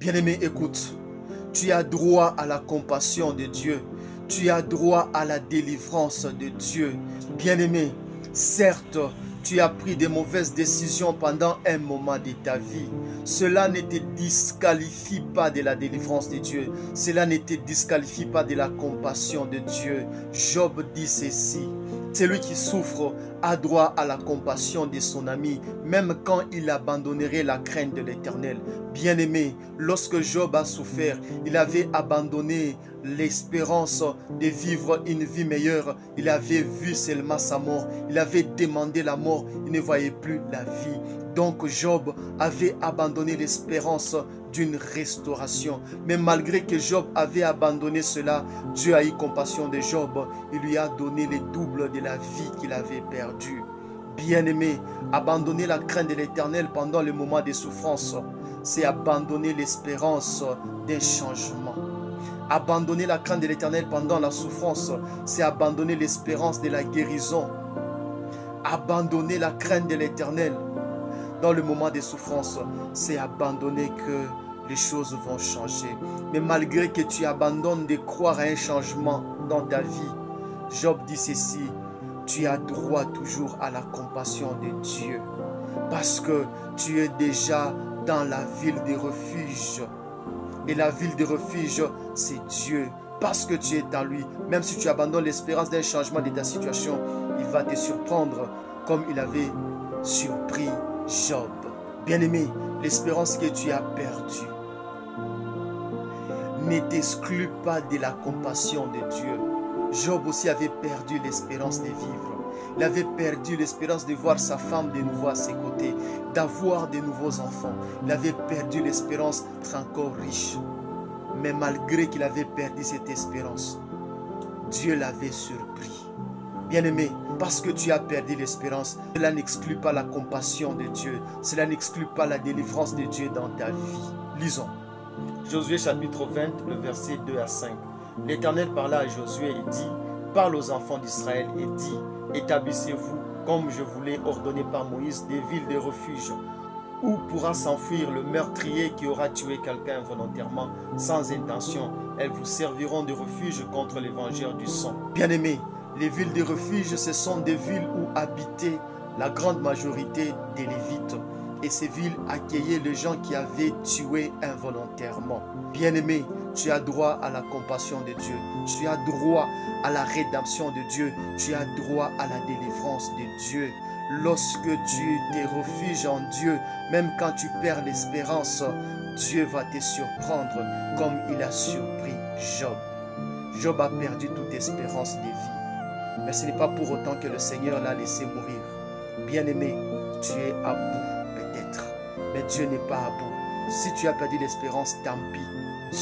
Bien-aimé, écoute, tu as droit à la compassion de Dieu. Tu as droit à la délivrance de Dieu. Bien-aimé, certes, tu as pris des mauvaises décisions pendant un moment de ta vie. Cela ne te disqualifie pas de la délivrance de Dieu. Cela ne te disqualifie pas de la compassion de Dieu. Job dit ceci: celui qui souffre a droit à la compassion de son ami, même quand il abandonnerait la crainte de l'Éternel. Bien-aimé, lorsque Job a souffert, il avait abandonné l'espérance de vivre une vie meilleure. Il avait vu seulement sa mort. Il avait demandé la mort. Il ne voyait plus la vie. Donc Job avait abandonné l'espérance d'une restauration. Mais malgré que Job avait abandonné cela, Dieu a eu compassion de Job. Il lui a donné le double de la vie qu'il avait perdue. Bien-aimé, abandonner la crainte de l'Éternel pendant le moment de souffrance, c'est abandonner l'espérance d'un changement. Abandonner la crainte de l'Éternel pendant la souffrance, c'est abandonner l'espérance de la guérison. Abandonner la crainte de l'Éternel dans le moment de souffrance, c'est abandonner que les choses vont changer. Mais malgré que tu abandonnes de croire à un changement dans ta vie, Job dit ceci: tu as droit toujours à la compassion de Dieu, parce que tu es déjà dans la ville de refuge. Et la ville de refuge, c'est Dieu. Parce que tu es en lui, même si tu abandonnes l'espérance d'un changement de ta situation, il va te surprendre comme il avait surpris Job. Bien-aimé, l'espérance que tu as perdue ne t'exclut pas de la compassion de Dieu. Job aussi avait perdu l'espérance de vivre. Il avait perdu l'espérance de voir sa femme de nouveau à ses côtés, d'avoir de nouveaux enfants. Il avait perdu l'espérance d'être encore riche. Mais malgré qu'il avait perdu cette espérance, Dieu l'avait surpris. Bien-aimé, parce que tu as perdu l'espérance, cela n'exclut pas la compassion de Dieu. Cela n'exclut pas la délivrance de Dieu dans ta vie. Lisons. Josué chapitre 20, le verset 2 à 5. L'Éternel parla à Josué et dit: parle aux enfants d'Israël et dit: établissez-vous, comme je vous l'ai ordonné par Moïse, des villes de refuge, où pourra s'enfuir le meurtrier qui aura tué quelqu'un volontairement, sans intention. Elles vous serviront de refuge contre les vengeurs du sang. Bien-aimés, les villes de refuge, ce sont des villes où habitaient la grande majorité des Lévites. Et ces villes accueillaient les gens qui avaient tué involontairement. Bien-aimé, tu as droit à la compassion de Dieu. Tu as droit à la rédemption de Dieu. Tu as droit à la délivrance de Dieu. Lorsque tu te refuges en Dieu, même quand tu perds l'espérance, Dieu va te surprendre comme il a surpris Job. Job a perdu toute espérance de vie. Mais ce n'est pas pour autant que le Seigneur l'a laissé mourir. Bien-aimé, tu es à bout peut-être, mais Dieu n'est pas à bout. Si tu as perdu l'espérance, tant pis.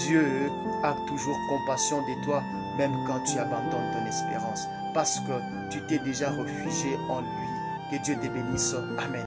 Dieu a toujours compassion de toi, même quand tu abandonnes ton espérance, parce que tu t'es déjà réfugié en lui. Que Dieu te bénisse. Amen.